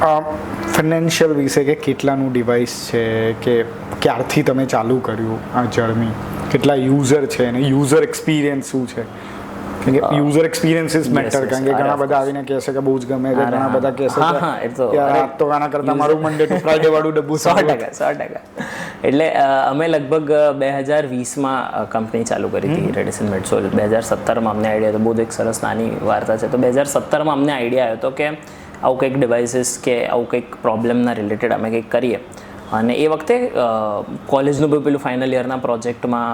Financial વિશે કે કેટલાનું device છે, કે ક્યારથી તમે ચાલુ કર્યું આ જર્ની, કેટલા યુઝર છે અને યુઝર એક્સપિરિયન્સ શું છે? કારણ કે યુઝર એક્સપિરિયન્સીસ મેટર, કારણ કે ઘણા બધા આવીને કહે છે કે બહુ જ ગમે છે, ઘણા બધા કહે છે કે યાર તો આના કરતાં મારું મંડે ટુ ફ્રાઈડે વાળું ડબ્બુ 100%. એટલે અમે લગભગ 2020માં કંપની ચાલુ કરી હતી રેડિસન મેડસોલ. 2017માં અમને આઈડિયા હતો, બહુ જ એક સરસ નાની વાર્તા છે. તો 2017માં અમને આઈડિયા આવ્યો હતો કે આવું કંઈક ડિવાઇસીસ કે આવું કંઈક પ્રોબ્લેમના રિલેટેડ અમે કંઈક કરીએ. અને એ વખતે કોલેજનું બી પેલું ફાઇનલ યરના પ્રોજેક્ટમાં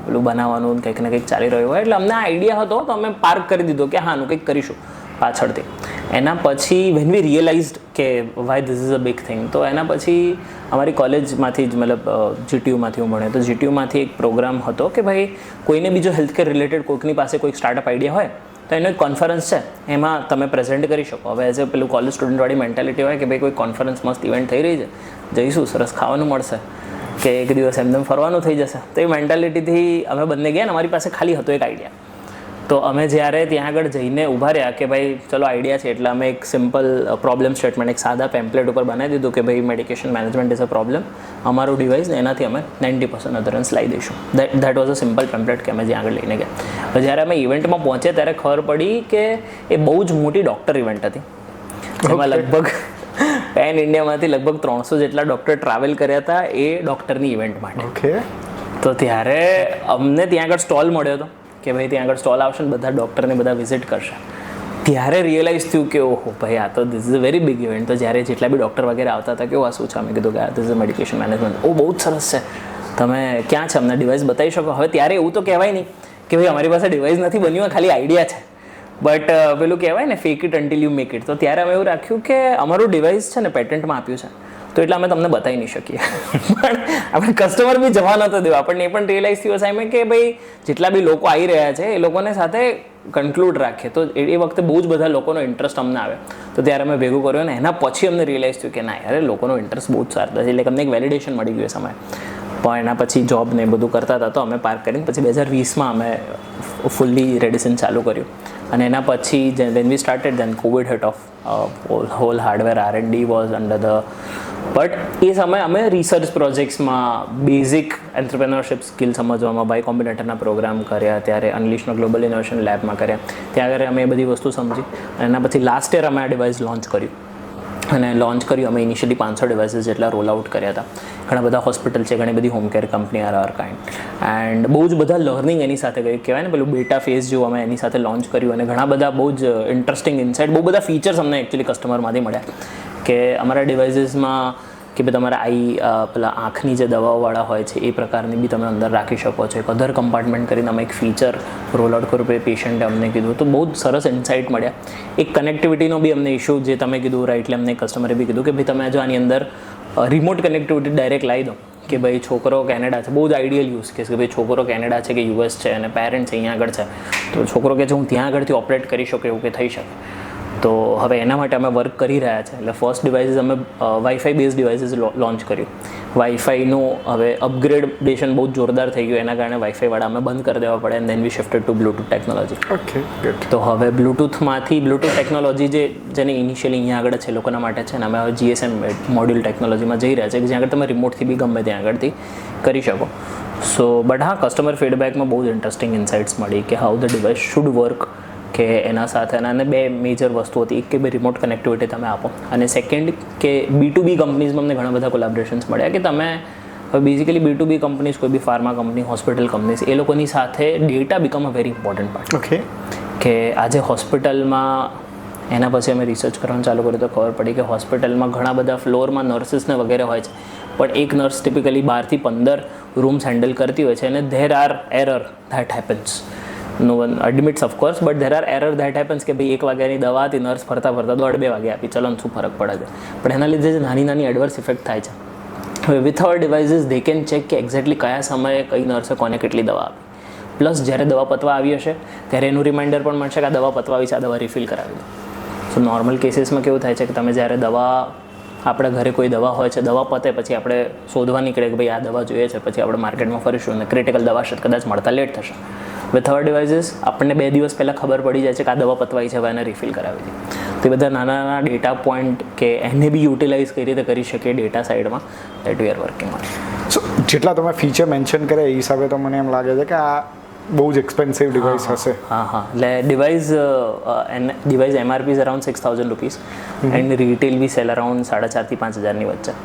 પેલું બનાવવાનું કંઈક ને કંઈક ચાલી રહ્યું હોય, એટલે અમને આઈડિયા હતો તો અમે પાર્ક કરી દીધો કે હાનું કંઈક કરીશું પાછળથી. એના પછી વેન વી રિયલાઇઝડ કે Y this is a big thing, તો એના પછી અમારી કોલેજમાંથી જ મતલબ જીટીયુમાંથી હું ભણ્યો, તો જીટીયુમાંથી એક પ્રોગ્રામ હતો કે ભાઈ કોઈને બીજો હેલ્થકેર રિલેટેડ કોઈકની પાસે કોઈક સ્ટાર્ટઅપ આઈડિયા હોય તો એનો એક કોન્ફરન્સ છે, એમાં તમે પ્રેઝન્ટ કરી શકો. હવે એઝ એ પેલું કોલેજ સ્ટુડન્ટવાળી મેન્ટાલિટી હોય કે ભાઈ કોઈ કોન્ફરન્સ મસ્ત ઇવેન્ટ થઈ રહી છે, જઈશું, સરસ ખાવાનું મળશે, કે એક દિવસ એમને ફરવાનું થઈ જશે. તો એ મેન્ટાલિટીથી અમે બંને ગયા ને અમારી પાસે ખાલી હતો એક આઈડિયા. તો અમે જ્યારે ત્યાં આગળ જઈને ઊભા રહ્યા કે ભાઈ ચલો આઈડિયા છે, એટલે અમે એક સિમ્પલ પ્રોબ્લેમ સ્ટેટમેન્ટ એક સાદા પેમ્પલેટ ઉપર બનાવી દીધું કે ભાઈ medication management is a problem, અમારું ડિવાઇસ ને એનાથી અમે 90% અધરન્સ લાવી દઈશું. That was a simple pamphlet કે અમે જ્યાં આગળ લઈને ગયા. જ્યારે અમે ઇવેન્ટમાં પહોંચ્યા ત્યારે ખબર પડી કે એ બહુ જ મોટી ડૉક્ટર ઇવેન્ટ હતી, જેમાં લગભગ પેન ઇન્ડિયામાંથી લગભગ 300 જેટલા ડૉક્ટર ટ્રાવેલ કર્યા હતા એ ડૉક્ટરની ઇવેન્ટ માટે. તો ત્યારે અમને ત્યાં આગળ સ્ટોલ મળ્યો હતો કે ભાઈ ત્યાં આગળ સ્ટોલ આવશે ને બધા ડૉક્ટરને બધા વિઝિટ કરશે. ત્યારે રિયલાઇઝ થયું કે ઓહો ભાઈ આ તો this is a very big event. તો જ્યારે જેટલા બી ડૉક્ટર વગેરે આવતા હતા કે આ શું છે, અમે કીધું કે ધીસ ઇઝ મેડિકેશન મેનેજમેન્ટ. ઓ બહુ જ સરસ છે, તમે ક્યાં છે, અમને ડિવાઇસ બતાવી શકો? હવે ત્યારે એવું તો કહેવાય નહીં કે ભાઈ અમારી પાસે ડિવાઇસ નથી બન્યું, ખાલી આઈડિયા છે, બટ પેલું કહેવાય ને fake it until you make it. તો ત્યારે અમે એવું રાખ્યું કે અમારું ડિવાઇસ છે ને પેટન્ટમાં આપ્યું છે, તો એટલે અમે તમને બતાવી નહીં શકીએ. પણ આપણે કસ્ટમર બી જવા નહોતો દેવા. આપણને એ પણ રિયલાઇઝ થયું સાહેબ કે ભાઈ જેટલા બી લોકો આવી રહ્યા છે એ લોકોને સાથે કન્ક્લુડ રાખીએ. તો એ વખતે બહુ જ બધા લોકોનો ઇન્ટરેસ્ટ અમને આવે, તો ત્યારે અમે ભેગું કર્યું ને એના પછી અમને રિયલાઇઝ થયું કે ના યાર લોકોનો ઇન્ટરેસ્ટ બહુ જ સારો છે, એટલે અમને એક વેલિડેશન મળી ગયું એ સમયે. પણ એના પછી જોબ ને બધું કરતા હતા તો અમે પાર્ક કરીને પછી 2020માં અમે ફૂલ્લી રેડિસન ચાલુ કર્યું. અને એના પછી when we started then covid hit off, whole hardware R&D was under the, but એ સમયે અમે રિસર્ચ પ્રોજેક્ટ્સમાં બેઝિક એન્ટરપ્રેન્યોરશિપ સ્કિલ સમજવામાં બાય કોમ્બિનેટરના પ્રોગ્રામ કર્યા, ત્યારે અનલિશનો ગ્લોબલ ઇનોવેશન લેબમાં કર્યા, ત્યાં આગળ અમે એ બધી વસ્તુ સમજી. અને એના પછી લાસ્ટ યર અમે આ ડિવાઇસ લોન્ચ કર્યું. અને લોન્ચ કર્યું અમે ઇનિશિયલી 500 ડિવાઇસીસ જેટલા રોલ આઉટ કર્યા હતા. ઘણા બધા હોસ્પિટલ છે, ઘણી બધી home care company are kind, and બહુ જ બધા લર્નિંગ એની સાથે ગઈ કહેવાય ને, પેલું બેટા ફેઝ જેવું અમે એની સાથે લોન્ચ કર્યું. અને ઘણા બધા બહુ જ ઇન્ટરેસ્ટિંગ ઇન્સાઇટ, બહુ બધા ફીચર્સ અમને એકચ્યુઅલી કસ્ટમરમાંથી મળ્યા કે અમારા ડિવાઇસીસમાં કે ભાઈ તમારા પેલા આંખની જે દવાઓવાળા હોય છે એ પ્રકારની બી તમે અંદર રાખી શકો છો. એક અધર કમ્પાર્ટમેન્ટ કરીને અમે એક ફીચર રોલ આઉટ કર્યું, એ પેશન્ટે અમને કીધું. તો બહુ જ સરસ ઇન્સાઇટ મળ્યા. એક કનેક્ટિવિટીનો બી અમને ઇશ્યુ જે તમે કીધું રાઇટલી, અમને કસ્ટમરે બી કીધું કે ભાઈ તમે જો આની અંદર રિમોટ કનેક્ટિવિટી ડાયરેક્ટ લાવી દો કે ભાઈ છોકરો કેનેડા છે, બહુ જ આઈડિયલ યુઝ કેસ કે ભાઈ છોકરો કેનેડા છે કે US છે અને પેરેન્ટ્સ અહીંયા આગળ છે, તો છોકરો કે છે હું ત્યાં આગળથી ઓપરેટ કરી શકું એવું કે થઈ શકે. તો હવે એના માટે અમે વર્ક કરી રહ્યા છે. એટલે ફર્સ્ટ ડિવાઇસીસ અમે વાઈફાઈ બેઝ ડિવાઇસીસ લોન્ચ કર્યું. વાઈફાઈનું હવે અપગ્રેડેશન બહુ જ જોરદાર થઈ ગયું, એના કારણે વાઈફાઈવાળા અમે બંધ કરી દેવા પડે, and then we shifted to Bluetooth technology. Okay, તો હવે બ્લૂટૂથ ટેકનોલોજી જેને ઇનિશિયલી અહીંયા આગળ છે લોકોના માટે છે ને, અમે હવે GSM મોડ્યુલ ટેકનોલોજીમાં જઈ રહ્યા છે કે જ્યાં આગળ તમે રિમોટથી બી ગમે ત્યાં આગળથી કરી શકો. સો બટ હા, કસ્ટમર ફીડબેકમાં બહુ જ ઇન્ટરેસ્ટિંગ ઇન્સાઇટ્સ મળી કે how the device should work, કે એના સાથે અને બે મેજર વસ્તુ હતી. એક કે ભાઈ રિમોટ કનેક્ટિવિટી તમે આપો, અને સેકન્ડ કે B2B કંપનીઝમાં અમને ઘણા બધા કોલેબોરેશન્સ મળ્યા કે તમે હવે બેઝિકલી B2B કંપનીઝ, કોઈ બી ફાર્મા કંપની, હોસ્પિટલ કંપનીઝ, એ લોકોની સાથે data become a very important part. Okay, કે આજે હોસ્પિટલમાં એના પછી અમે રિસર્ચ કરવાનું ચાલુ કર્યું તો ખબર પડી કે હોસ્પિટલમાં ઘણા બધા ફ્લોરમાં નર્સિસને વગેરે હોય છે, પણ એક નર્સ ટિપિકલી 12 થી 15 રૂમ્સ હેન્ડલ કરતી હોય છે, અને there are error that happens. No one admits of course, but there are error that happens કે ભાઈ 1 વાગ્યાની દવા હતી, નર્સ ફરતા 1:30 વાગે આપી, ચલો શું ફરક પડે છે, પણ એના લીધે જે નાની નાની એડવર્સ ઇફેક્ટ થાય છે. હવે with our devices they can check કે એક્ઝેક્ટલી કયા સમયે કઈ નર્સે કોને કેટલી દવા આપી, પ્લસ જ્યારે દવા પતવા આવી હશે ત્યારે એનું રિમાઇન્ડર પણ મળશે કે આ દવા પતવા આવી છે, આ દવા રિફિલ કરાવી દો. સો નોર્મલ કેસીસમાં કેવું થાય છે કે તમે જ્યારે દવા, આપણા ઘરે કોઈ દવા હોય છે, દવા પતે પછી આપણે શોધવા નીકળે કે ભાઈ આ દવા જોઈએ છે, પછી આપણે માર્કેટમાં ફરીશું અને ક્રિટિકલ દવા છે કદાચ મળતા લેટ થશે. વિથ અવર ડિવાઇસીસ આપણને 2 દિવસ પહેલાં ખબર પડી જાય છે કે આ દવા પતવાઈ છે, હવે એને રિફિલ કરાવી છે. તે બધા નાના નાના ડેટા પોઈન્ટ કે એને બી યુટિલાઇઝ કઈ રીતે કરી શકીએ ડેટા સાઇડમાં that we are working on. So જેટલા તમે ફીચર મેન્શન કરે એ હિસાબે તો મને એમ લાગે છે કે આ બહુ જ એક્સપેન્સિવ ડિવાઇસ હશે. હા એટલે device MRP is around ₹6,000 and retail we sell around 4,500 થી 5,000 ની વચ્ચે.